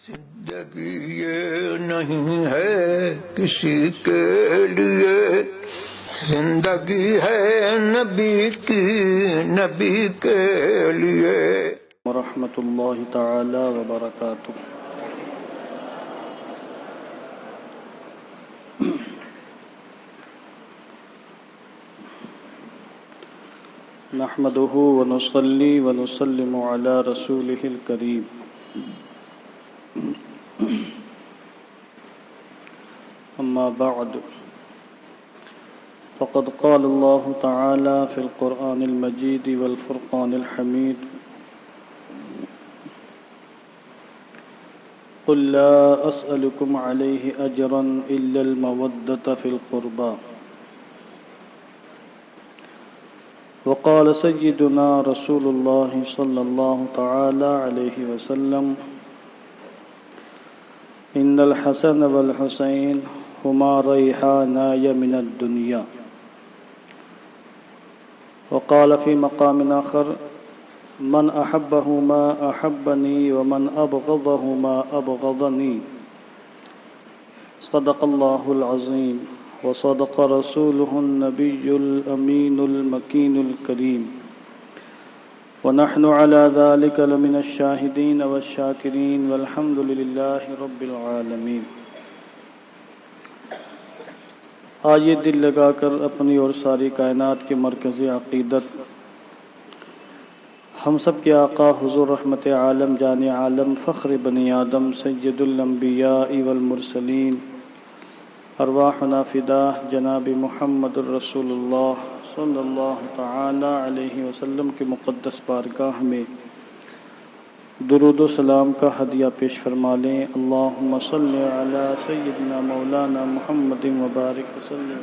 زندگی یہ نہیں ہے کسی کے لیے، زندگی ہے نبی کی، نبی کے لیے۔ ورحمۃ اللہ تعالی وبرکاتہ۔ نحمده ونصلي ونسلم على رسوله الكريم، أما بعد، فقد قال الله تعالى في القرآن المجيد والفرقان الحميد: قل لا أسألكم عليه أجرا إلا المودة في القربى. وقال سيدنا رسول الله صلى الله تعالى عليه وسلم: إن الحسن والحسين هما ريحاناي من الدنيا. وقال في مقام آخر: من أحبهما أحبني ومن أبغضهما أبغضني. صدق الله العظيم وصدق رسوله النبي الأمين المكين الكريم، ونحن على ذلك لمن الشاهدين والشاكرين والحمد لله رب العالمين۔ آئیے دل لگا کر اپنی اور ساری کائنات کے مرکز عقیدت، ہم سب کے آقا حضور رحمت عالم جان عالم فخر بنی آدم سید الانبیاء والمرسلین، ارواحنا فداہ جناب محمد الرسول اللہ صلی اللہ تعالی علیہ وسلم کے مقدس بارگاہ میں درود و سلام کا ہدیہ پیش فرما لیں۔ اللہم صلی علی سیدنا مولانا محمد وبارک وسلم،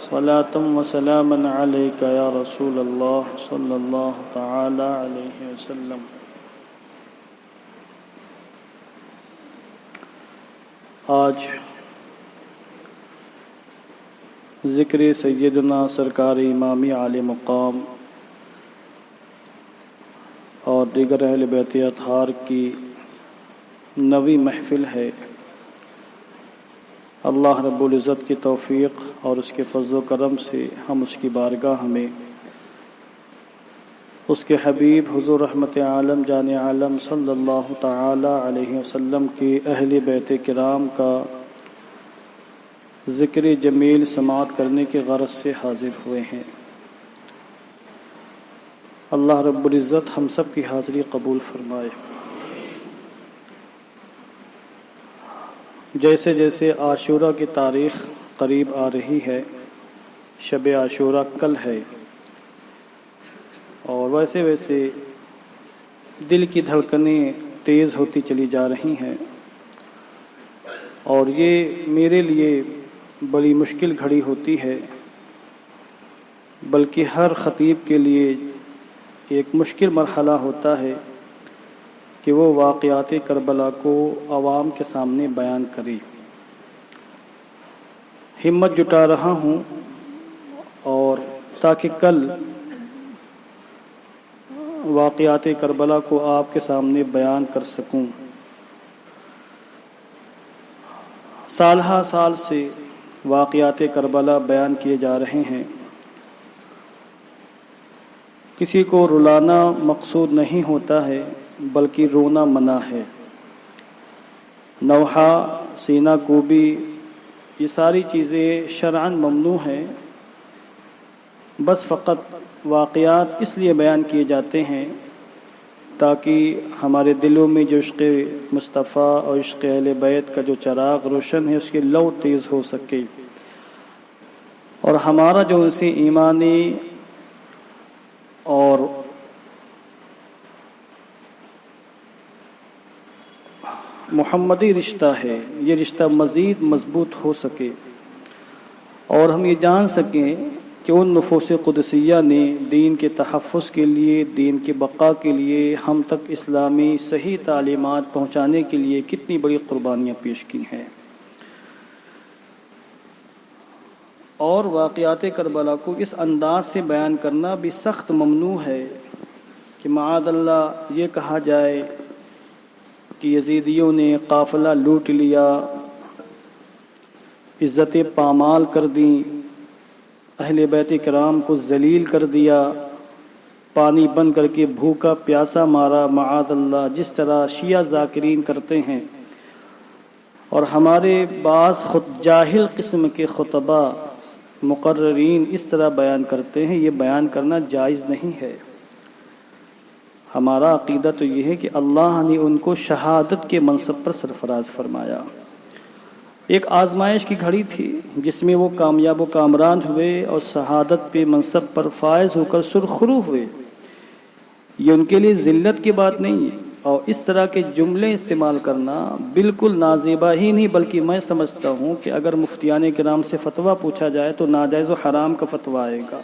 صلاۃ و سلاما علیک یا رسول اللہ صلی اللہ تعالی علیہ وسلم۔ آج ذکر سیدنا سرکار امامی عالی مقام اور دیگر اہل بیت اطہار کی نویں محفل ہے۔ اللہ رب العزت کی توفیق اور اس کے فضل و کرم سے ہم اس کی بارگاہ میں اس کے حبیب حضور رحمت عالم جان عالم صلی اللہ تعالی علیہ وسلم کی اہل بیت کرام کا ذکر جمیل سماعت کرنے کی غرض سے حاضر ہوئے ہیں۔ اللہ رب العزت ہم سب کی حاضری قبول فرمائے۔ جیسے جیسے عاشورہ کی تاریخ قریب آ رہی ہے، شب عاشورہ کل ہے، اور ویسے ویسے دل کی دھڑکنیں تیز ہوتی چلی جا رہی ہیں، اور یہ میرے لیے بڑی مشکل گھڑی ہوتی ہے، بلکہ ہر خطیب کے لیے ایک مشکل مرحلہ ہوتا ہے کہ وہ واقعات کربلا کو عوام کے سامنے بیان کرے۔ ہمت جٹا رہا ہوں اور تاکہ کل واقعات کربلا کو آپ کے سامنے بیان کر سکوں۔ سال ہا سال سے واقعات کربلا بیان کیے جا رہے ہیں۔ کسی کو رلانا مقصود نہیں ہوتا ہے، بلکہ رونا منع ہے۔ نوحہ، سینہ کوبی، یہ ساری چیزیں شرعاً ممنوع ہیں، بس فقط واقعات اس لیے بیان کیے جاتے ہیں تاکہ ہمارے دلوں میں جو عشق مصطفیٰ اور عشق اہل بیت کا جو چراغ روشن ہے اس کی لو تیز ہو سکے، اور ہمارا جو ان سے ایمانی اور محمدی رشتہ ہے، یہ رشتہ مزید مضبوط ہو سکے، اور ہم یہ جان سکیں کہ ان نفوس قدسیہ نے دین کے تحفظ کے لیے، دین کی بقا کے لیے، ہم تک اسلامی صحیح تعلیمات پہنچانے کے لیے کتنی بڑی قربانیاں پیش کی ہیں۔ اور واقعات کربلا کو اس انداز سے بیان کرنا بھی سخت ممنوع ہے کہ معاذ اللہ یہ کہا جائے کہ یزیدیوں نے قافلہ لوٹ لیا، عزتیں پامال کر دیں، اہل بیت کرام کو ذلیل کر دیا، پانی بن کر کے بھوکا پیاسا مارا، معاذ اللہ، جس طرح شیعہ ذاکرین کرتے ہیں، اور ہمارے بعض خود جاہل قسم کے خطبہ مقررین اس طرح بیان کرتے ہیں، یہ بیان کرنا جائز نہیں ہے۔ ہمارا عقیدہ تو یہ ہے کہ اللہ نے ان کو شہادت کے منصب پر سرفراز فرمایا۔ ایک آزمائش کی گھڑی تھی جس میں وہ کامیاب و کامران ہوئے اور شہادت پہ منصب پر فائز ہو کر سرخرو ہوئے۔ یہ ان کے لیے ذلت کی بات نہیں ہے، اور اس طرح کے جملے استعمال کرنا بالکل نازیبا ہی نہیں، بلکہ میں سمجھتا ہوں کہ اگر مفتیان کرام سے فتویٰ پوچھا جائے تو ناجائز و حرام کا فتویٰ آئے گا۔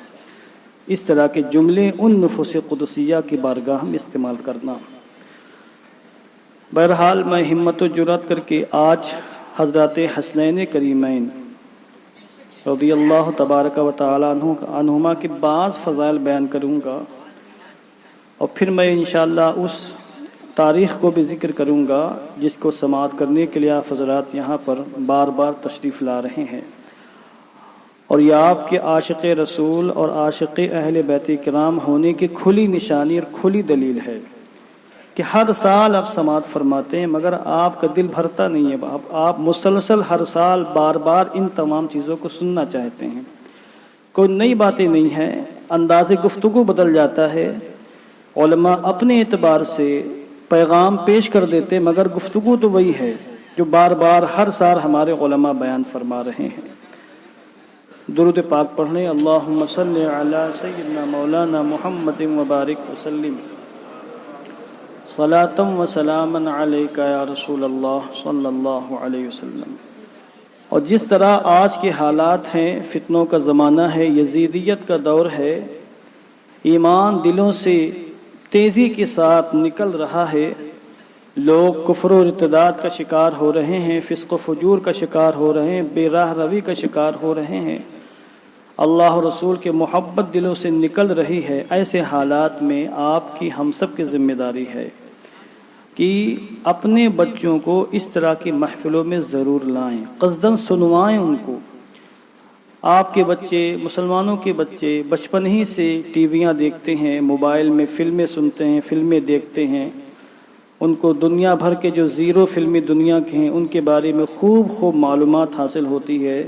اس طرح کے جملے ان نفوس قدسیہ کی بارگاہ میں استعمال کرنا۔ بہرحال میں ہمت و جرات کر کے آج حضرات حسنین کریمین رضی اللہ تبارک و تعالی عنہما کے بعض فضائل بیان کروں گا، اور پھر میں انشاءاللہ اس تاریخ کو بھی ذکر کروں گا جس کو سماعت کرنے کے لیے آپ حضرات یہاں پر بار بار تشریف لا رہے ہیں، اور یہ آپ کے عاشق رسول اور عاشق اہل بیت کرام ہونے کی کھلی نشانی اور کھلی دلیل ہے کہ ہر سال آپ سماعت فرماتے ہیں، مگر آپ کا دل بھرتا نہیں ہے، آپ مسلسل ہر سال بار بار ان تمام چیزوں کو سننا چاہتے ہیں۔ کوئی نئی باتیں نہیں ہیں، انداز گفتگو بدل جاتا ہے، علماء اپنے اعتبار سے پیغام پیش کر دیتے، مگر گفتگو تو وہی ہے جو بار بار ہر سال ہمارے علماء بیان فرما رہے ہیں۔ درود پاک پڑھیں، اللہم صلی علی سیدنا مولانا محمد وبارک وسلم، صلاۃ و سلاما علیک یا رسول اللہ صلی اللہ علیہ وسلم۔ اور جس طرح آج کے حالات ہیں، فتنوں کا زمانہ ہے، یزیدیت کا دور ہے، ایمان دلوں سے تیزی کے ساتھ نکل رہا ہے، لوگ کفر و ارتداد کا شکار ہو رہے ہیں، فسق و فجور کا شکار ہو رہے ہیں، بے راہ روی کا شکار ہو رہے ہیں، اللہ و رسول کے محبت دلوں سے نکل رہی ہے۔ ایسے حالات میں آپ کی ہم سب کی ذمہ داری ہے کہ اپنے بچوں کو اس طرح کی محفلوں میں ضرور لائیں، قصداً سنوائیں ان کو۔ آپ کے بچے، مسلمانوں کے بچے بچپن ہی سے ٹی ویاں دیکھتے ہیں، موبائل میں فلمیں سنتے ہیں، فلمیں دیکھتے ہیں، ان کو دنیا بھر کے جو زیرو فلمی دنیا کے ہیں ان کے بارے میں خوب معلومات حاصل ہوتی ہے۔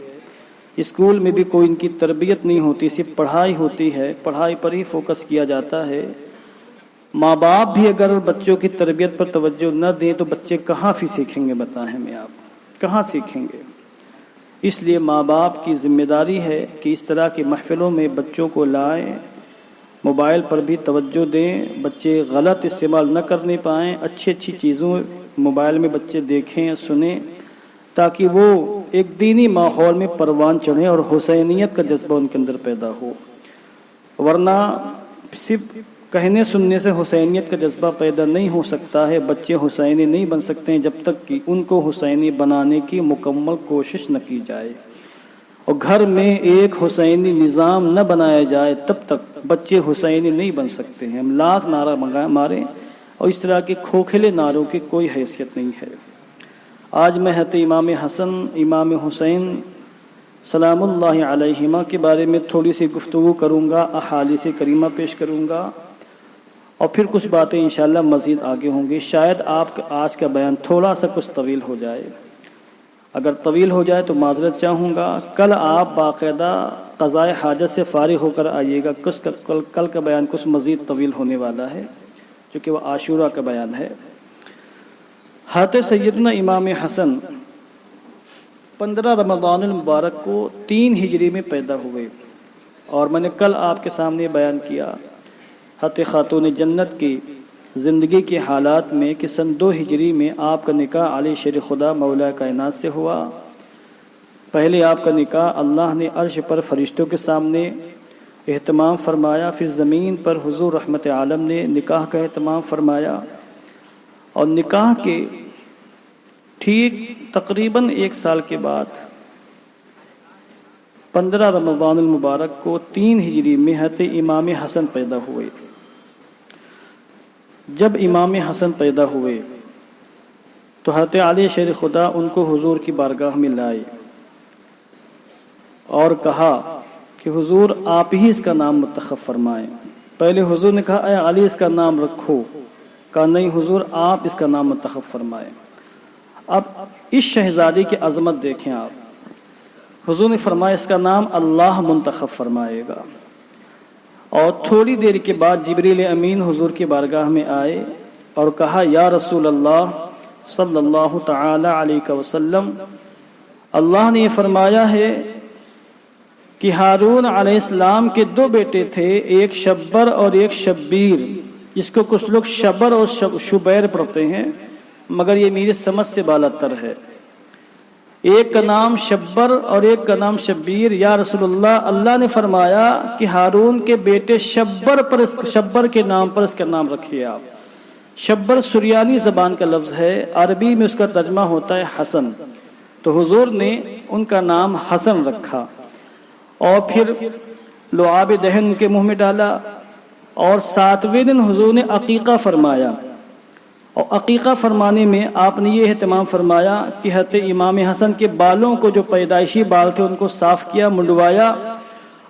اسکول میں بھی کوئی ان کی تربیت نہیں ہوتی، صرف پڑھائی ہوتی ہے، پڑھائی پر ہی فوکس کیا جاتا ہے۔ ماں باپ بھی اگر بچوں کی تربیت پر توجہ نہ دیں تو بچے کہاں سے سیکھیں گے؟ بتائیں ہمیں آپ، کہاں سیکھیں گے؟ اس لیے ماں باپ کی ذمہ داری ہے کہ اس طرح کی محفلوں میں بچوں کو لائیں، موبائل پر بھی توجہ دیں، بچے غلط استعمال نہ کرنے پائیں، اچھی چیزوں موبائل میں بچے دیکھیں، سنیں، تاکہ وہ ایک دینی ماحول میں پروان چڑھیں اور حسینیت کا جذبہ ان کے اندر پیدا ہو۔ ورنہ صرف کہنے سننے سے حسینیت کا جذبہ پیدا نہیں ہو سکتا ہے، بچے حسینی نہیں بن سکتے ہیں جب تک کہ ان کو حسینی بنانے کی مکمل کوشش نہ کی جائے، اور گھر میں ایک حسینی نظام نہ بنایا جائے تب تک بچے حسینی نہیں بن سکتے ہیں۔ ہم لاکھ نعرہ ماریں اور اس طرح کے کھوکھلے نعروں کی کوئی حیثیت نہیں ہے۔ آج میں حضرت امام حسن، امام حسین سلام اللہ علیہما کے بارے میں تھوڑی سی گفتگو کروں گا، احادیث کریمہ پیش کروں گا، اور پھر کچھ باتیں انشاءاللہ مزید آگے ہوں گی۔ شاید آپ کا آج کا بیان تھوڑا سا کچھ طویل ہو جائے، اگر طویل ہو جائے تو معذرت چاہوں گا۔ کل آپ باقاعدہ قضاء حاجت سے فارغ ہو کر آئیے گا، کل کا بیان کچھ مزید طویل ہونے والا ہے کیونکہ وہ عاشورہ کا بیان ہے۔ حضرت سیدنا امام حسن 15 رمضان المبارک کو 3 ہجری میں پیدا ہوئے، اور میں نے کل آپ کے سامنے بیان کیا حضرت خاتون جنت کی زندگی کے حالات میں کہ سن 2 ہجری میں آپ کا نکاح علی شیر خدا مولا کائنات سے ہوا۔ پہلے آپ کا نکاح اللہ نے عرش پر فرشتوں کے سامنے اہتمام فرمایا، پھر زمین پر حضور رحمت عالم نے نکاح کا اہتمام فرمایا، اور نکاح کے ٹھیک تقریباً 1 سال کے بعد 15 رمضان المبارک کو 3 ہجری میں حضرت امام حسن پیدا ہوئے۔ جب امام حسن پیدا ہوئے تو حضرت علی شیر خدا ان کو حضور کی بارگاہ میں لائے اور کہا کہ حضور آپ ہی اس کا نام منتخب فرمائیں۔ پہلے حضور نے کہا اے علی اس کا نام رکھو، کہا نہیں حضور آپ اس کا نام منتخب فرمائیں۔ اب اس شہزادی کی عظمت دیکھیں آپ، حضور نے فرمایا اس کا نام اللہ منتخب فرمائے گا۔ اور تھوڑی دیر کے بعد جبریل امین حضور کی بارگاہ میں آئے اور کہا یا رسول اللہ صلی اللہ تعالی علیہ وسلم، اللہ نے یہ فرمایا ہے کہ ہارون علیہ السلام کے دو بیٹے تھے، ایک شبر اور ایک شبیر، جس کو کچھ لوگ شبر اور شبیر پڑھتے ہیں، مگر یہ میری سمجھ سے بالاتر ہے۔ ایک کا نام شبر اور ایک کا نام شبیر۔ یا رسول اللہ، اللہ نے فرمایا کہ ہارون کے بیٹے شبر کے نام پر اس کا نام رکھیے آپ۔ شبر سریانی زبان کا لفظ ہے، عربی میں اس کا ترجمہ ہوتا ہے حسن، تو حضور نے ان کا نام حسن رکھا۔ اور پھر لعاب دہن ان کے منہ میں ڈالا، اور 7ویں دن حضور نے عقیقہ فرمایا۔ اور عقیقہ فرمانے میں آپ نے یہ اہتمام فرمایا کہ حضرت امام حسن کے بالوں کو، جو پیدائشی بال تھے، ان کو صاف کیا، منڈوایا،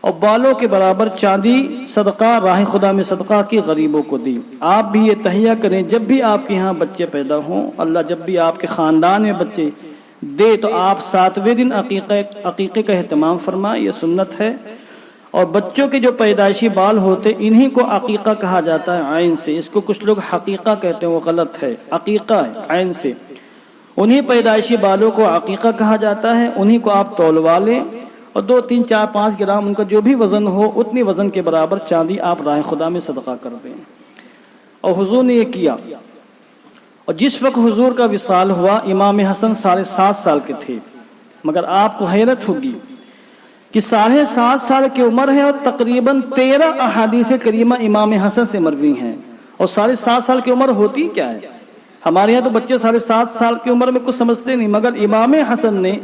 اور بالوں کے برابر چاندی صدقہ راہ خدا میں صدقہ کی غریبوں کو دی۔ آپ بھی یہ تہیہ کریں، جب بھی آپ کے ہاں بچے پیدا ہوں، اللہ جب بھی آپ کے خاندان میں بچے دے تو آپ 7ویں دن عقیقے کا اہتمام فرمائیں، یہ سنت ہے۔ اور بچوں کے جو پیدائشی بال ہوتے انہی کو عقیقہ کہا جاتا ہے عین سے، اس کو کچھ لوگ حقیقہ کہتے ہیں، وہ غلط ہے، عقیقہ ہے عین سے۔ انہی پیدائشی بالوں کو عقیقہ کہا جاتا ہے، انہی کو آپ تولوا لیں، اور 2 3 4 5 گرام ان کا جو بھی وزن ہو اتنی وزن کے برابر چاندی آپ راہ خدا میں صدقہ کر دیں۔ اور حضور نے یہ کیا۔ اور جس وقت حضور کا وصال ہوا امام حسن 7.5 سال کے تھے، مگر آپ کو حیرت ہوگی کہ 7.5 سال کی عمر ہے اور تقریباً 13 احادیث کریمہ امام حسن سے مروی ہیں۔ اور 7.5 سال کی عمر ہوتی کیا ہے؟ ہمارے یہاں تو بچے 7.5 سال کی عمر میں کچھ سمجھتے نہیں، مگر امام حسن نے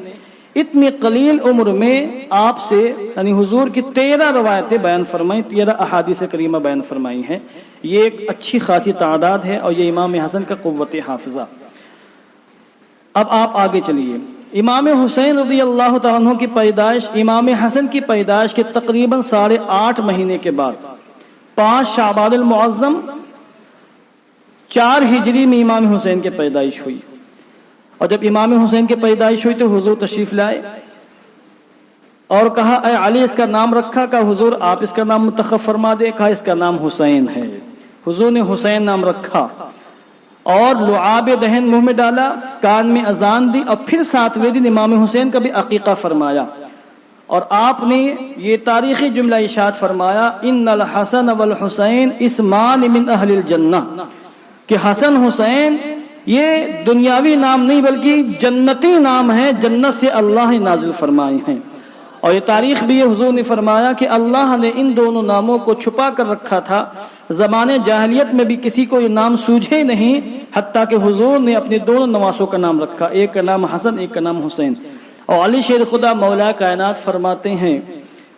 اتنی قلیل عمر میں آپ سے یعنی حضور کی 13 روایتیں بیان فرمائیں، 13 احادیث کریمہ بیان فرمائی ہیں۔ یہ ایک اچھی خاصی تعداد ہے، اور یہ امام حسن کا قوت حافظہ۔ اب آپ آگے چلیے۔ امام حسین رضی اللہ تعالیٰ عنہ کی پیدائش امام حسن کی پیدائش کے تقریباً 8.5 مہینے کے بعد 5 شعبان المعظم 4 ہجری میں امام حسین کی پیدائش ہوئی۔ اور جب امام حسین کی پیدائش ہوئی تو حضور تشریف لائے اور کہا اے علی اس کا نام رکھا، کہا حضور آپ اس کا نام منتخب فرما دے، کہا اس کا نام حسین ہے۔ حضور نے حسین نام رکھا اور لعاب دہن منہ میں ڈالا، کان میں اذان دی، اور پھر 7ویں دن امام حسین کا بھی عقیقہ فرمایا۔ اور آپ نے یہ تاریخی جملہ ارشاد فرمایا ان الحسن والحسین اسمان من اہل الجنہ، کہ حسن حسین یہ دنیاوی نام نہیں بلکہ جنتی نام ہے، جنت سے اللہ نازل فرمائے ہیں۔ اور یہ تاریخ بھی حضور نے فرمایا کہ اللہ نے ان دونوں ناموں کو چھپا کر رکھا تھا، زمانے جاہلیت میں بھی کسی کو یہ نام سوجھے نہیں، حتیٰ کہ حضور نے اپنے دونوں نواسوں کا نام رکھا، ایک کا نام حسن ایک کا نام حسین۔ اور علی شیر خدا مولا کائنات فرماتے ہیں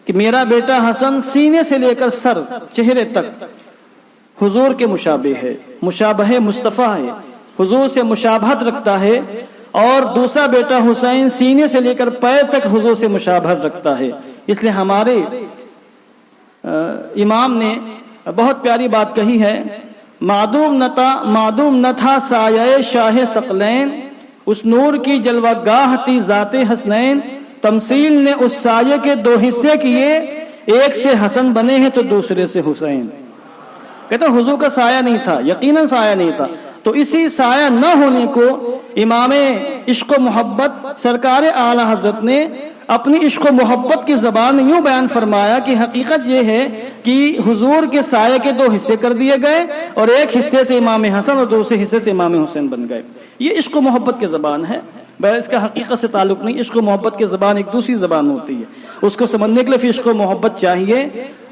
کہ میرا بیٹا حسن سینے سے لے کر سر چہرے تک حضور کے مشابہ ہے، مشابہ مصطفیٰ ہے، حضور سے مشابہت رکھتا ہے، اور دوسرا بیٹا حسین سینے سے لے کر پیر تک حضور سے مشابہت رکھتا ہے۔ اس لیے ہمارے امام نے بہت پیاری بات کہی ہے، معدوم نہ تھا سایہ شاہ ثقلین، اس نور کی جلوہ گاہ تھی ذات حسنین، تمثیل نے اس سایہ کے 2 حصے کیے، ایک سے حسن بنے ہیں تو دوسرے سے حسین۔ کہتے ہیں حضور کا سایہ نہیں تھا، یقیناً سایہ نہیں تھا، تو اسی سایہ نہ ہونے کو امام عشق و محبت سرکار اعلی حضرت نے اپنی عشق و محبت کی زبان میں یوں بیان فرمایا کہ حقیقت یہ ہے کہ حضور کے سایہ کے 2 حصے کر دیے گئے، اور ایک حصے سے امام حسن اور دوسرے حصے سے امام حسین بن گئے۔ یہ عشق و محبت کی زبان ہے، بہر اس کا حقیقت سے تعلق نہیں۔ عشق و محبت کی زبان ایک دوسری زبان ہوتی ہے، اس کو سمجھنے کے لیے پھر عشق و محبت چاہیے۔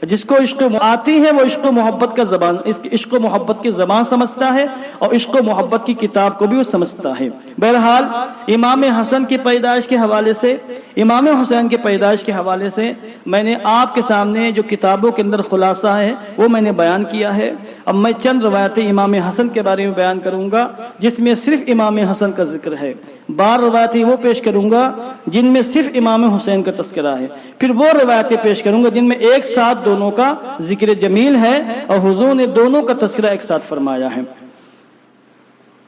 جس کو عشق آتی ہے وہ عشق و محبت کا زبان، عشق و محبت کی زبان سمجھتا ہے اور عشق و محبت کی کتاب کو بھی وہ سمجھتا ہے۔ بہرحال امام حسن کی پیدائش کے حوالے سے، امام حسین کی پیدائش کے حوالے سے میں نے آپ کے سامنے جو کتابوں کے اندر خلاصہ ہے وہ میں نے بیان کیا ہے۔ اب میں چند روایتیں امام حسن کے بارے میں بیان کروں گا جس میں صرف امام حسن کا ذکر ہے، بار روایتیں وہ پیش کروں گا جن میں صرف امام حسین کا تذکرہ ہے، پھر وہ روایتیں پیش کروں گا جن میں ایک ساتھ دونوں کا ذکر جمیل ہے اور حضور نے دونوں کا تذکرہ ایک ساتھ فرمایا ہے۔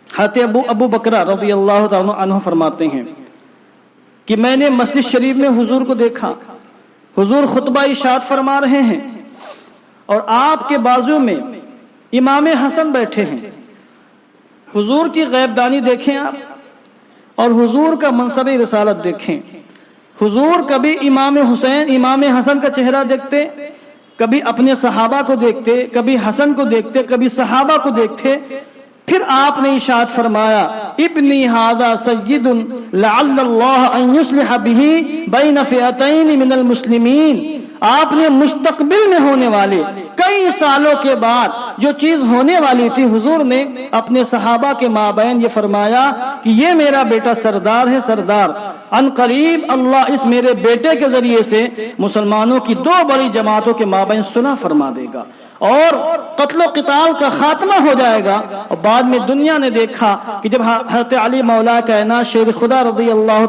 حضرت ابو بکرہ رضی اللہ تعالیٰ عنہ فرماتے ہیں کہ میں نے مسجد شریف میں حضور کو دیکھا، حضور خطبہ ارشاد فرما رہے ہیں اور آپ کے بازو میں امام حسن بیٹھے ہیں۔ حضور کی غیب دانی دیکھیں آپ اور حضور کا منصب رسالت دیکھیں۔ حضور کبھی امام حسین، امام حسن کا چہرہ دیکھتے، کبھی اپنے صحابہ کو دیکھتے، کبھی حسن کو دیکھتے، کبھی صحابہ کو دیکھتے، پھر آپ نے ارشاد فرمایا ابنی ھذا سید لعل اللہ ان یصلح بہ بین فئتین من المسلمین۔ آپ نے مستقبل میں ہونے والے کئی سالوں کے بعد جو چیز ہونے والی تھی، حضور نے اپنے صحابہ کے مابین یہ فرمایا کہ یہ میرا بیٹا سردار ہے، سردار ان قریب اللہ اس میرے بیٹے کے ذریعے سے مسلمانوں کی دو بڑی جماعتوں کے مابین صلح فرما دے گا اور قتل و قتال کا خاتمہ ہو جائے گا۔ اور بعد میں دنیا نے دیکھا کہ جب حضرت علی مولا کائنات شیر خدا رضی اللہ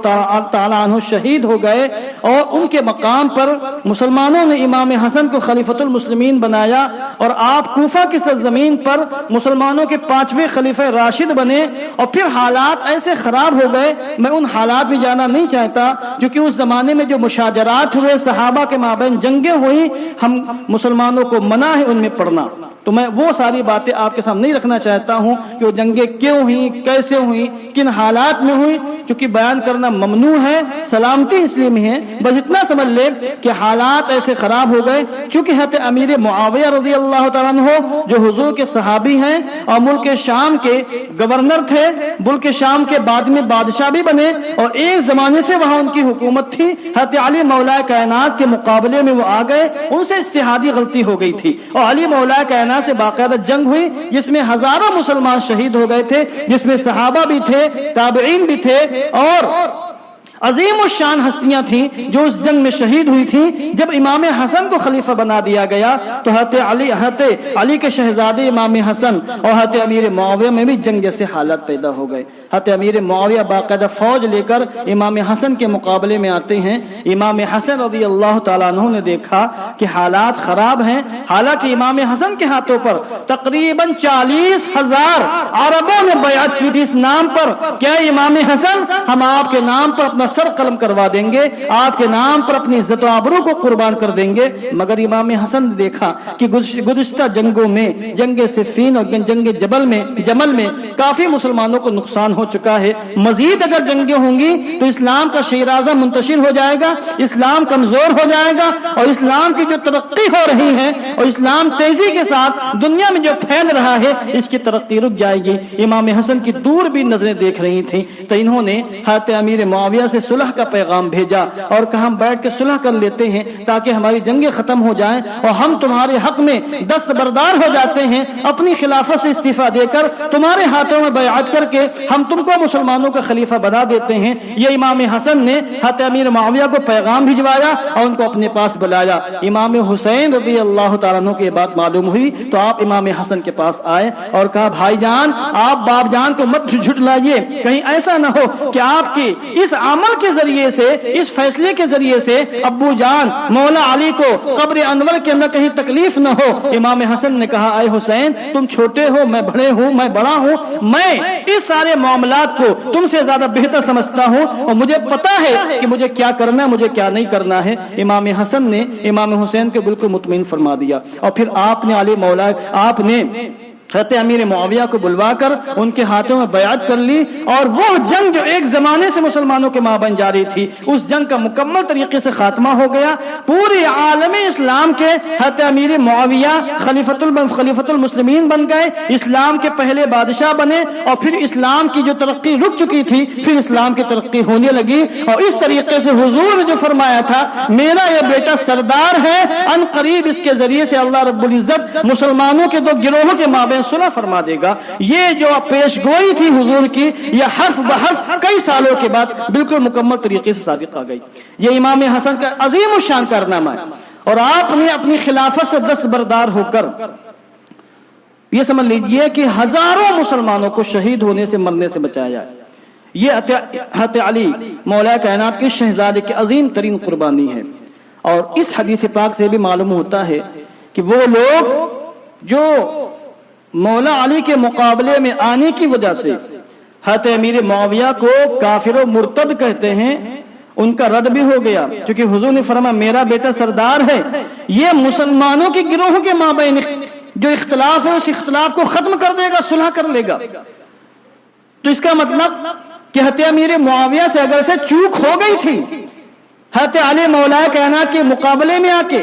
تعالیٰ عنہ شہید ہو گئے اور ان کے مقام پر مسلمانوں نے امام حسن کو خلیفۃ المسلمین بنایا اور آپ کوفہ کی سرزمین پر مسلمانوں کے 5ویں خلیفہ راشد بنے، اور پھر حالات ایسے خراب ہو گئے، میں ان حالات میں جانا نہیں چاہتا کیونکہ اس زمانے میں جو مشاجرات ہوئے، صحابہ کے مابین جنگیں ہوئی، ہم مسلمانوں کو منع ہے ان میں پڑھنا، تو میں وہ ساری باتیں آپ کے سامنے نہیں رکھنا چاہتا ہوں کہ وہ جنگیں کیوں ہوئیں، کیسے ہوئیں، کن حالات میں ہوئیں، چونکہ بیان کرنا ممنوع ہے، سلامتی اس لیے میں ہے، بس اتنا سمجھ لے کہ حالات ایسے خراب ہو گئے چونکہ حضرت امیر معاویہ رضی اللہ تعالیٰ عنہ جو حضور کے صحابی ہیں اور ملک شام کے گورنر تھے، ملک شام کے بعد میں بادشاہ بھی بنے اور ایک زمانے سے وہاں ان کی حکومت تھی، حضرت علی مولا کائنات کے مقابلے میں وہ آ گئے، ان سے اجتہادی غلطی ہو گئی تھی اور علی مولا کائنات سے باقاعدہ جنگ ہوئی جس میں ہزاروں مسلمان شہید ہو گئے تھے، جس میں صحابہ بھی تھے، تابعین بھی تھے اور عظیم الشان ہستیاں تھیں جو اس جنگ میں شہید ہوئی تھیں۔ جب امام حسن کو خلیفہ بنا دیا گیا تو حضرت علی کے شہزادے امام حسن اور حضرت امیر معاویہ میں بھی جنگ جیسے حالات پیدا ہو گئے۔ حضرت امیر معاویہ باقاعدہ فوج لے کر امام حسن کے مقابلے میں آتے ہیں۔ امام حسن رضی اللہ تعالیٰ عنہ نے دیکھا کہ حالات خراب ہیں، حالانکہ امام حسن کے ہاتھوں پر تقریباً 40,000 عربوں نے بیعت کی تھی اس نام پر، کیا امام حسن ہم آپ کے نام پر اپنا سر قلم کروا دیں گے، آپ کے نام پر اپنی عزت و آبرو کو قربان کر دیں گے، مگر امام حسن نے دیکھا کہ گزشتہ جنگوں میں، جنگ صفین اور جنگ جمل میں کافی مسلمانوں کو نقصان ہو چکا ہے، مزید اگر جنگیں ہوں گی تو اسلام کا شیرازہ منتشر ہو جائے گا، اسلام کمزور ہو جائے گا اور اسلام کی جو ترقی ہو رہی ہے اور اسلام تیزی کے ساتھ دنیا میں جو پھیل رہا ہے اس کی ترقی رک جائے گی۔ امام حسن کی دور بھی نظریں دیکھ رہی تھیں تو انہوں نے حضرت امیر معاویہ سے صلح کا پیغام بھیجا اور کہا ہم بیٹھ کے صلح کر لیتے ہیں تاکہ ہماری جنگیں ختم ہو جائیں اور ہم تمہارے حق میں دستبردار ہو جاتے ہیں، اپنی خلافت سے استعفیٰ دے کر تمہارے ہاتھوں میں بیعت کر کے ہم تم کو مسلمانوں کا خلیفہ بنا دیتے ہیں۔ یہ امام حسن نے حضرت امیر معاویہ کو پیغام بھجوایا اور ان کو اپنے پاس بلایا۔ امام حسین رضی اللہ تعالیٰ عنہ کی بات معلوم ہوئی تو آپ امام حسن کے پاس آئے اور کہا بھائی جان آپ باپ جان کو مت جھٹلائیے، کہیں ایسا نہ ہو کہ آپ کی اس عمل کے ذریعے سے، اس فیصلے کے ذریعے سے ابو جان مولا علی کو قبر انور کے اندر کہیں تکلیف نہ ہو۔ امام حسن نے کہا اے حسین تم چھوٹے ہو، میں بڑے ہوں، میں بڑا ہوں، میں اس سارے معاملات کو تم سے زیادہ بہتر سمجھتا ہوں اور مجھے پتا ہے کہ مجھے کیا کرنا ہے، مجھے کیا نہیں کرنا ہے۔ امام حسن نے امام حسین کو بالکل مطمئن فرما دیا اور پھر آپ نے علی مولا حضرت امیر معاویہ کو بلوا کر ان کے ہاتھوں میں بیعت کر لی، اور وہ جنگ جو ایک زمانے سے مسلمانوں کے مابین جاری تھی، اس جنگ کا مکمل طریقے سے خاتمہ ہو گیا۔ پورے عالم اسلام کے حضرت امیر معاویہ خلیفۃ المسلمین بن گئے، اسلام کے پہلے بادشاہ بنے، اور پھر اسلام کی جو ترقی رک چکی تھی پھر اسلام کی ترقی ہونے لگی۔ اور اس طریقے سے حضور نے جو فرمایا تھا میرا یہ بیٹا سردار ہے، ان قریب اس کے ذریعے سے اللہ رب العزت مسلمانوں کے دو گروہوں کے مابین صلح فرما دے گا۔ یہ جو پیش گوئی تھی حضور کی، یہ حرف بحرف کئی سالوں کے بعد بالکل مکمل طریقے سے صادق آ گئی۔ یہ امام حسن کا عظیم الشان کارنامہ ہے، اور آپ نے اپنی خلافت سے دستبردار ہو کر یہ سمجھ لیجئے کہ ہزاروں مسلمانوں کو شہید ہونے سے، مرنے سے بچایا ہے۔ یہ حضرت علی مولا کائنات کے شہزادے کی عظیم ترین قربانی ہے۔ اور اس حدیث پاک سے بھی معلوم ہوتا ہے کہ وہ لوگ جو مولا علی کے مقابلے میں آنے کی وجہ سے حضرت امیر معاویہ کو کافر و مرتد کہتے ہیں، ان کا رد بھی ہو گیا، کیونکہ حضور نے فرمایا میرا بیٹا سردار ہے، یہ مسلمانوں کے گروہوں کے مابین جو اختلاف ہے اس اختلاف کو ختم کر دے گا، صلح کر لے گا۔ تو اس کا مطلب کہ حضرت امیر معاویہ سے اگر سے چوک ہو گئی تھی، حضرت علی مولا کائنات کے مقابلے میں آ کے،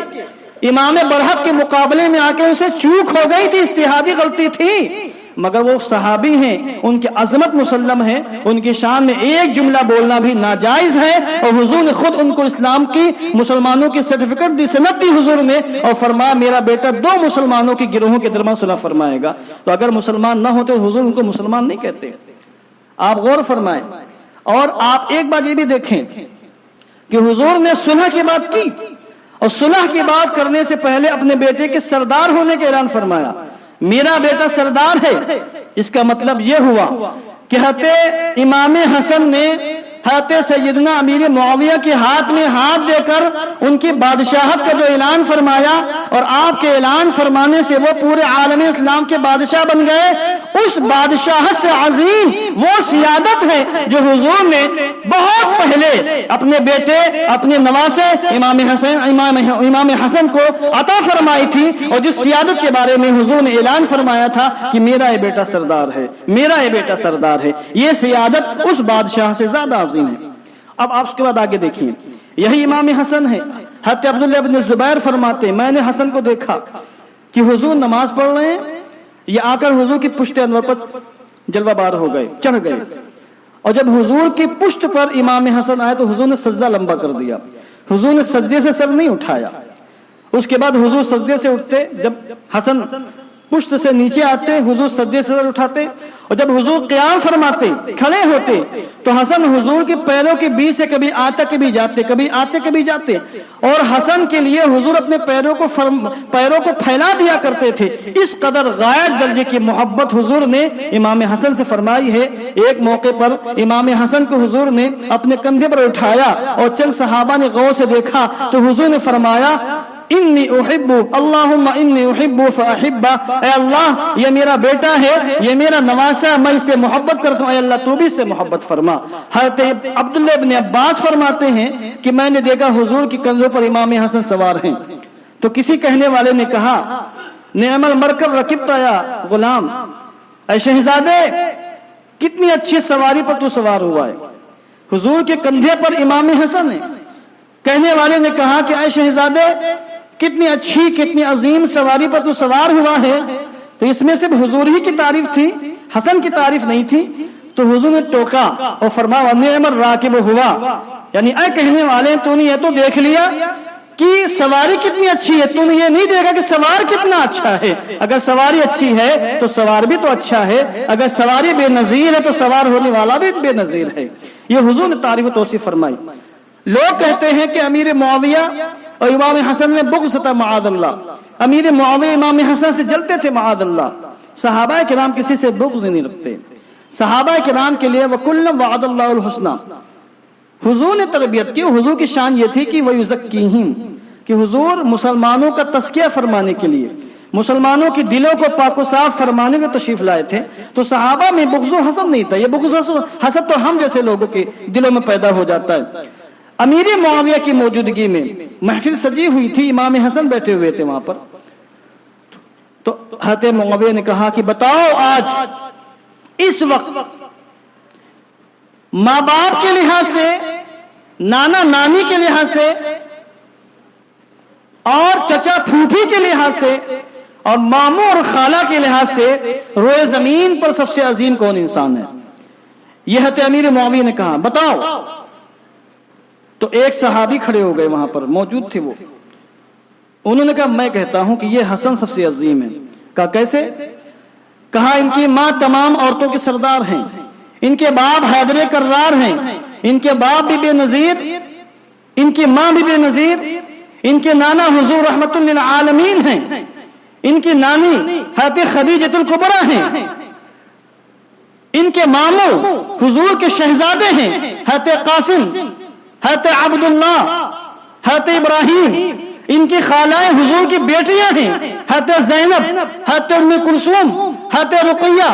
امام برحق کے مقابلے میں آ کے اسے چوک ہو گئی تھی، اجتہادی غلطی تھی، مگر وہ صحابی ہیں، ان کی عظمت مسلم ہے، ان کی شان میں ایک جملہ بولنا بھی ناجائز ہے، اور حضور نے خود ان کو اسلام کی، مسلمانوں کی سرٹیفکیٹ دی، سند دی حضور نے، اور فرمایا میرا بیٹا دو مسلمانوں کے گروہوں کے درمیان صلح فرمائے گا۔ تو اگر مسلمان نہ ہوتے حضور ان کو مسلمان نہیں کہتے۔ آپ غور فرمائیں، اور آپ ایک بات یہ بھی دیکھیں کہ حضور نے صلح کی بات کی، اور صلح کی بات کرنے سے پہلے اپنے بیٹے کے سردار ہونے کا اعلان فرمایا، میرا بیٹا سردار ہے۔ اس کا مطلب یہ ہوا کہ حضرت امام حسن نے حضرت سیدنا امیر معاویہ کے ہاتھ میں ہاتھ دے کر ان کی بادشاہت کا جو اعلان فرمایا، اور آپ کے اعلان فرمانے سے وہ پورے عالم اسلام کے بادشاہ بن گئے، اس بادشاہت سے عظیم وہ سیادت ہے جو حضور نے بہت پہلے اپنے بیٹے، اپنے نواسے امام حسن کو عطا فرمائی تھی، اور جس سیادت کے بارے میں حضور نے اعلان فرمایا تھا کہ میرا یہ بیٹا سردار ہے، میرا یہ بیٹا سردار ہے، یہ سیادت اس بادشاہ سے زیادہ عظیم ہے۔ اب آپ اس کے بعد آگے دیکھیں، یہی امام حسن ہے، حضرت عبداللہ بن زبیر فرماتے ہیں میں نے حسن کو دیکھا کہ حضور نماز پڑھ رہے ہیں، یہ آ کر حضور کی پشت انور پر جلوہ بار ہو گئے، چڑھ گئے، اور جب حضور کی پشت پر امام حسن آئے تو حضور نے سجدہ لمبا کر دیا، حضور نے سجدے سے سر نہیں اٹھایا۔ اس کے بعد حضور سجدے سے اٹھتے، جب حسن پشت سے نیچے آتے حضور سجدے سے سر اٹھاتے، اور جب حضور قیام فرماتے، کھڑے ہوتے، تو حسن حضور کے پیروں کے بیچ سے کبھی آتے کبھی جاتے، کبھی آتے کبھی جاتے، اور حسن کے لیے حضور اپنے پیروں کو پھیلا دیا کرتے تھے۔ اس قدر غائب درجے کی محبت حضور نے امام حسن سے فرمائی ہے۔ ایک موقع پر امام حسن کو حضور نے اپنے کندھے پر اٹھایا، اور چند صحابہ نے غور سے دیکھا تو حضور نے فرمایا انی احب اللہم انی احب فاحب، اے اللہ یہ میرا بیٹا ہے، یہ میرا نواسا، میں اس سے محبت کرتا ہوں، اے اللہ تو بھی اس سے محبت فرما۔ حضرت عبداللہ بن عباس فرماتے ہیں کہ میں نے دیکھا حضور کی کندھوں پر امام حسن سوار ہیں، تو کسی کہنے والے نے کہا نعم المرکب رکبت یا غلام، اے شہزادے کتنی اچھی سواری پر تو سوار ہوا ہے۔ حضور کے کندھے پر امام حسن ہے۔ کہنے والے نے کہا کہ اے شہزادے کتنی اچھی کتنی عظیم سواری پر تو سوار ہوا ہے، تو اس میں صرف حضور ہی کی تعریف تھی، حسن کی تعریف نہیں تھی۔ تو حضور نے ٹوکا اور فرمایا نعم الراکب ہوا، یعنی اے کہنے والے تو نے یہ تو دیکھ لیا کہ سواری کتنی اچھی ہے، تو نے یہ نہیں دیکھا کہ سوار کتنا اچھا ہے۔ اگر سواری اچھی ہے تو سوار بھی تو اچھا ہے، اگر سواری بے نظیر ہے تو سوار ہونے والا بھی بے نظیر ہے۔ یہ حضور نے تعریف و توصیف فرمائی۔ لوگ کہتے ہیں کہ امیر معاویہ اور امام حسن میں بغض تھا، معاذ اللہ، امیر معاویہ امام حسن سے جلتے تھے، معاذ اللہ۔ صحابہ کرام کسی سے بغض نہیں رکھتے، صحابہ کرام کے لیے وَكُلًّا وَعَدَ اللَّهُ الْحُسْنَى۔ حضور نے تربیت کی، حضور کی شان یہ تھی کہ وَيُزَكِّيهِمْ، کہ حضور مسلمانوں کا تزکیہ فرمانے کے لیے، مسلمانوں کی دلوں کو پاک و صاف فرمانے کے تشریف لائے تھے۔ تو صحابہ میں بغض و حسد نہیں تھا، یہ بغض و حسد تو ہم جیسے لوگوں کے دلوں میں پیدا ہو جاتا ہے۔ امیر معاویہ کی موجودگی میں محفل سجی ہوئی تھی، امام حسن بیٹھے ہوئے تھے وہاں پر، تو حضرت معاویہ نے کہا کہ بتاؤ آج اس وقت ماں باپ کے لحاظ سے، نانا نانی کے لحاظ سے اور چچا پھوپھی کے لحاظ سے اور ماموں اور خالہ کے لحاظ سے روئے زمین پر سب سے عظیم کون انسان ہے؟ یہ حضرت امیر معاویہ نے کہا بتاؤ. تو ایک صحابی کھڑے ہو گئے، وہاں پر موجود تھے وہ. انہوں نے کہا میں کہتا ہوں کہ یہ حسن سب سے عظیم ہے. کہا کیسے؟ کہا ان کی ماں تمام عورتوں کے سردار ہیں، ان کے باپ حیدر کرار ہیں، ان کے باپ بھی بے نظیر، ان کی ماں بھی بے نظیر، ان کے نانا حضور رحمت للعالمین ہیں، ان کی نانی حضرت خدیجۃ الکبریٰ ہیں، ان کے ماموں حضور کے شہزادے ہیں حضرت قاسم، حضرت عبداللہ، حضرت ابراہیم، ان کی خالائیں حضور کی بیٹیاں ہیں حضرت زینب، حضرت ام کلثوم، حضرت رقیہ،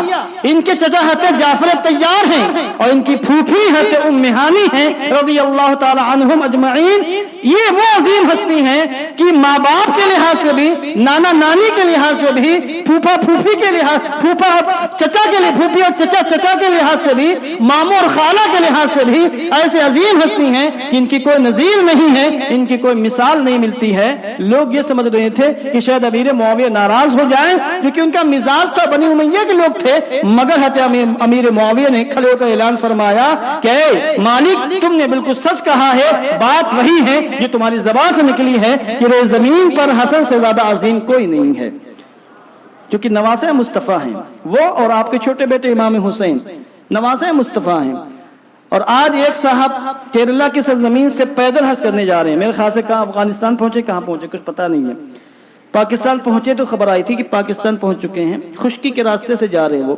ان کے چچا حضرت جعفر طیار ہیں اور ان کی پھوپھی حضرت ام ہانی ہیں رضی اللہ تعالی عنہم اجمعین. یہ وہ عظیم ہستی ہیں کہ ماں باپ کے لحاظ سے بھی، نانا نانی کے لحاظ سے بھی، پھوپھا پھوپھی کے لحاظ، پھوپھا چچا کے لیے، پھوپھی اور چچا چچا کے لحاظ سے بھی، ماموں اور خالہ کے لحاظ سے بھی ایسے عظیم ہستی ہیں کہ ان کی کوئی نظیر نہیں ہے، ان کی کوئی مثال نہیں ملتی ہے. لوگ یہ سمجھ رہے تھے کہ شاید امیر معاویہ ناراض ہو جائیں کیونکہ ان کا مزاج تھا، بنی امیہ کے لوگ تھے. مگر حضرت امیر معاویہ نے کھڑے ہو کر اعلان فرمایا کہ مالک تم نے بالکل سچ کہا ہے، بات وہی ہے جو تمہاری زبان سے نکلی ہے کہ روئے زمین پر حسن سے زیادہ عظیم کوئی نہیں ہے. جو کہ نواسہ مصطفیٰ ہیں، وہ اور آپ کے چھوٹے بیٹے امام حسین نواسہ مصطفیٰ ہیں. اور آج ایک صاحب کیرلا کی سرزمین سے پیدل حج کرنے جا رہے ہیں. میرے خیال سے کہاں افغانستان پہنچے، کہاں پہنچے کچھ پتہ نہیں ہے. پاکستان پہنچے تو خبر آئی تھی کہ پاکستان پہنچ چکے ہیں، خشکی کے راستے سے جا رہے ہیں وہ.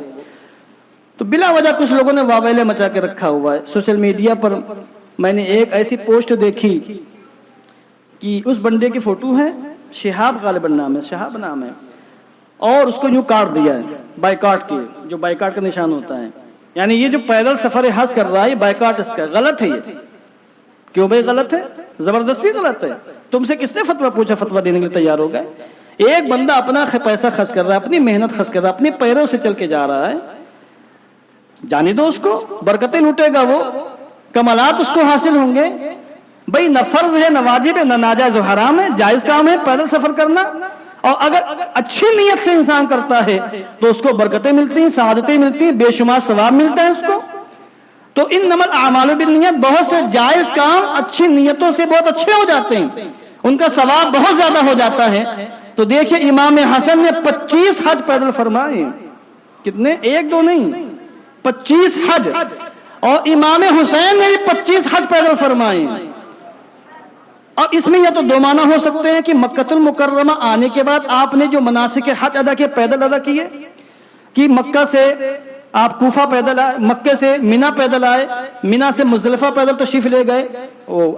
تو بلا وجہ کچھ لوگوں نے واویلے مچا کے رکھا ہوا ہے. سوشل میڈیا پر میں نے ایک ایسی پوسٹ دیکھی کہ اس بندے کی فوٹو ہے، شہاب غالباً نام ہے، شہاب نام ہے، اور اس کو یوں کاٹ دیا ہے بائیکاٹ کے، جو بائیکاٹ کا نشان ہوتا ہے. یعنی یہ جو پیدل سفر حج کر رہا ہے، بائیکاٹ اس کا غلط ہے. یہ کیوں بھائی غلط ہے؟ زبردستی غلط ہے. تم سے کس نے فتویٰ پوچھا؟ فتویٰ دینے کے لیے تیار ہو گئے. ایک بندہ اپنا پیسہ خرچ کر رہا ہے، اپنی محنت خرچ کر رہا ہے، اپنے پیروں سے چل کے جا رہا ہے، جانے دو اس کو، برکتیں لوٹے گا وہ، کمالات اس کو حاصل ہوں گے. بھائی نہ فرض ہے، نہ واجب ہے، نہ ناجائز و حرام ہے، جائز کام ہے پیدل سفر کرنا. اور اگر اچھی نیت سے انسان کرتا ہے تو اس کو برکتیں ملتی ہیں، سعادتیں ملتی ہیں، بے شمار ثواب ملتا ہے اس کو. تو انما الاعمال بالنیات، بہت سے جائز کام اچھی نیتوں سے بہت اچھے ہو جاتے ہیں، ان کا ثواب بہت زیادہ ہو جاتا ہے. تو دیکھیے امام حسن نے 25 حج پیدل فرمائے. کتنے؟ ایک دو نہیں، 25 حج. اور امام حسین نے بھی 25 حج پیدل فرمائے. اور اس میں یا تو دو معنی ہو سکتے ہیں کہ مکہ المکرمہ آنے کے بعد آپ نے جو مناسک حج ادا کیے، پیدل ادا کیے، کہ مکہ سے آپ کوفہ پیدل آئے، مکہ سے مینا پیدل آئے، مینا سے مزدلفہ پیدل تشریف لے گئے،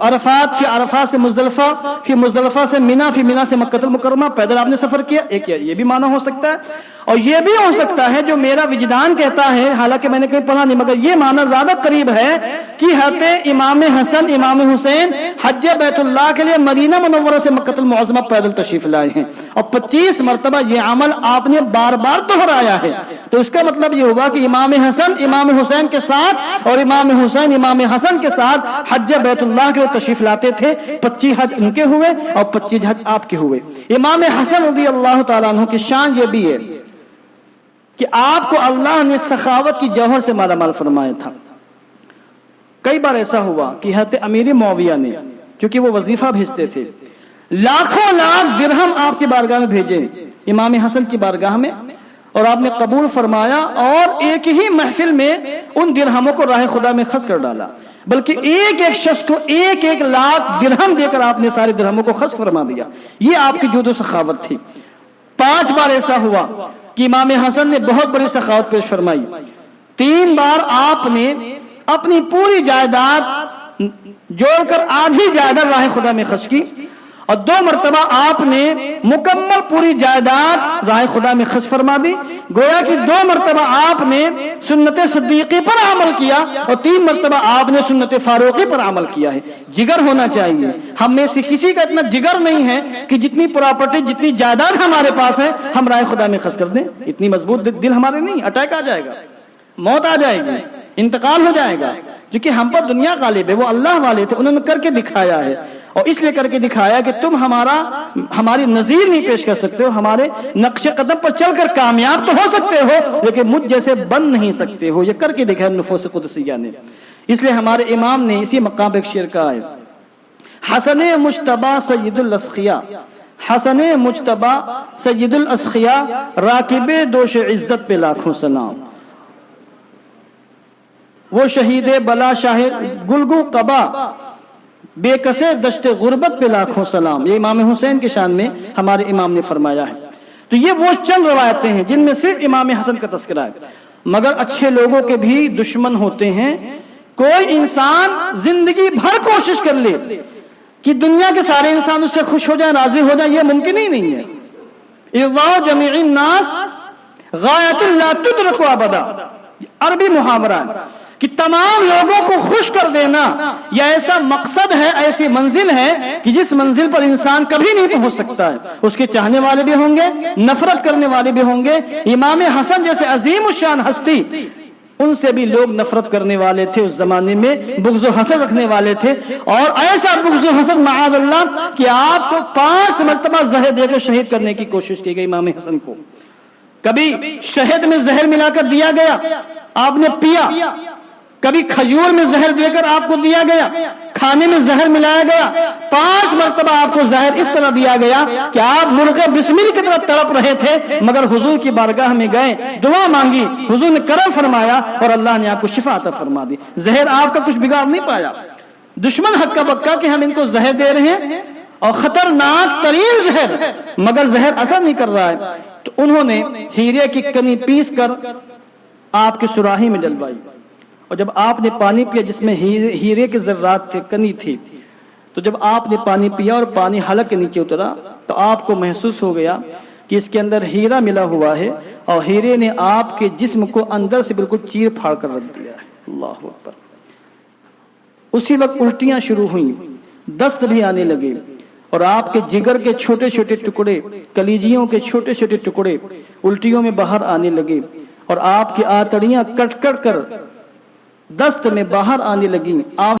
عرفات، پھر عرفات سے مزدلفہ، پھر مزدلفہ سے مینا، پھر مینا سے مکہ المکرمہ پیدل آپ نے سفر کیا. ایک یہ بھی معنی ہو سکتا ہے. اور یہ بھی ہو سکتا ہے جو میرا وجدان کہتا ہے، حالانکہ میں نے کہیں پڑھا نہیں، مگر یہ معنی زیادہ قریب ہے کہ حضرت امام حسن امام حسین حج بیت اللہ کے لیے مدینہ منورہ سے مکہ المعظمہ پیدل تشریف لائے ہیں، اور 25 مرتبہ یہ عمل آپ نے بار بار دہرایا ہے. تو اس کا مطلب یہ ہوا کہ امام حسن امام حسین کے ساتھ اور امام حسین امام حسن کے ساتھ حج بیت اللہ کے لیے تشریف لاتے تھے. 25 حج ان کے ہوئے اور 25 حج آپ کے ہوئے. امام حسن رضی اللہ تعالیٰ عنہ کی شان یہ بھی ہے کہ آپ کو اللہ نے سخاوت کی جوہر سے مالا مال فرمایا تھا. کئی بار ایسا ہوا کہ حضرت امیر معاویہ نے، چونکہ وہ وظیفہ بھیجتے تھے، لاکھوں لاکھ درہم آپ کی بارگاہ میں بھیجے امام حسن کی بارگاہ میں، اور آپ نے قبول فرمایا اور ایک ہی محفل میں ان درہموں کو راہ خدا میں خرچ کر ڈالا. بلکہ ایک ایک شخص کو 1-1 لاکھ درہم دے کر آپ نے سارے درہموں کو خرچ فرما دیا. یہ آپ کی جود و سخاوت تھی. 5 بار ایسا ہوا کہ امام حسن نے بہت بڑی سخاوت پیش فرمائی. 3 بار آپ نے اپنی پوری جائیداد جوڑ کر آدھی جائیداد راہ خدا میں خرچ کی، اور 2 مرتبہ آپ نے مکمل پوری جائیداد راہ خدا میں خرچ فرما دی. گویا کہ 2 مرتبہ آپ نے سنت صدیقی پر عمل کیا اور 3 مرتبہ آپ نے سنت فاروقی پر عمل کیا ہے. جگر ہونا چاہیے. ہم میں سے کسی کا اتنا جگر نہیں ہے کہ جتنی پراپرٹی جتنی جائیداد ہمارے پاس ہے ہم راہ خدا میں خرچ کر دیں. اتنی مضبوط دل ہمارے نہیں. اٹیک آ جائے گا, موت آ جائے گی, انتقال ہو جائے گا. جو کہ ہم پر دنیا غالب ہے, وہ اللہ والے تھے, انہوں نے کر کے دکھایا ہے. اور اس لیے کر کے دکھایا کہ تم ہماری نظیر نہیں پیش کر سکتے ہو, ہمارے نقش قدم پر چل کر کامیاب تو ہو سکتے ہو لیکن مجھ جیسے بن نہیں سکتے ہو. یہ کر کے دکھایا نفوس قدسیہ نے. اس لیے ہمارے امام نے اسی مقام ایک شعر کہا ہے, حسن مجتبی سید الاسخیاء, حسن مجتبی سید الاسخیاء, راکب دوش عزت پہ لاکھوں سلام. وہ شہید بلا شاہ گلگو قبا, بے کسے دشت غربت پہ لاکھوں سلام. یہ امام حسین کے شان میں ہمارے امام نے فرمایا ہے. تو یہ وہ چند روایتیں ہیں جن میں صرف امام حسن کا تذکرہ ہے. مگر اچھے لوگوں کے بھی دشمن ہوتے ہیں. کوئی انسان زندگی بھر کوشش کر لے کہ دنیا کے سارے انسان اس سے خوش ہو جائیں, راضی ہو جائیں, یہ ممکن ہی نہیں ہے. ارضاء جمیع الناس غایت لا تدرک ابدا, عربی محاورہ ہے کہ تمام لوگوں کو خوش کر دینا یہ ایسا مقصد ہے, ایسی منزل ہے کہ جس منزل پر انسان کبھی نہیں پہنچ سکتا ہے. اس کے چاہنے والے بھی ہوں گے, نفرت کرنے والے بھی ہوں گے. امام حسن جیسے عظیم الشان ہستی, ان سے بھی لوگ نفرت کرنے والے تھے اس زمانے میں, بغض و حسد رکھنے والے تھے. اور ایسا بغض و حسد معاذ اللہ کہ آپ کو 5 مرتبہ زہر دے کر شہید کرنے کی کوشش کی گئی امام حسن کو. کبھی شہد میں زہر ملا کر دیا گیا, آپ نے پیا. کبھی کھجور میں زہر دے کر آپ کو دیا گیا, کھانے میں زہر ملایا گیا. 5 مرتبہ آپ کو زہر اس طرح دیا گیا کہ آپ مرغ بسمل کی طرح تڑپ رہے تھے, مگر حضور کی بارگاہ میں گئے, دعا مانگی, حضور نے کرم فرمایا اور اللہ نے آپ کو شفا عطا فرما دی. زہر آپ کا کچھ بگاڑ نہیں پایا. دشمن حق کا بکا کہ ہم ان کو زہر دے رہے ہیں اور خطرناک ترین زہر, مگر زہر اثر نہیں کر رہا ہے. تو انہوں نے ہیرے کی کنی پیس کر آپ کی سراہی میں ڈلوائی, اور جب آپ نے پانی پیا جس میں ہیرے کے ذرات تھے, کنی تھی, تو جب آپ نے پانی پیا اور پانی حلق کے نیچے اترا تو آپ کو محسوس ہو گیا کہ اس کے اندر ہیرا ملا ہوا ہے اور ہیرے نے آپ کے جسم کو اندر سے بالکل چیر پھاڑ کر رکھ دیا ہے. اللہ اکبر. اسی وقت الٹیاں شروع ہوئیں, دست بھی آنے لگے, اور آپ کے جگر کے چھوٹے چھوٹے ٹکڑے, کلیجیوں کے چھوٹے چھوٹے ٹکڑے الٹیوں میں باہر آنے لگے, اور آپ کی آتڑیاں کٹ کٹ کر دست میں باہر آنے لگیں. آپ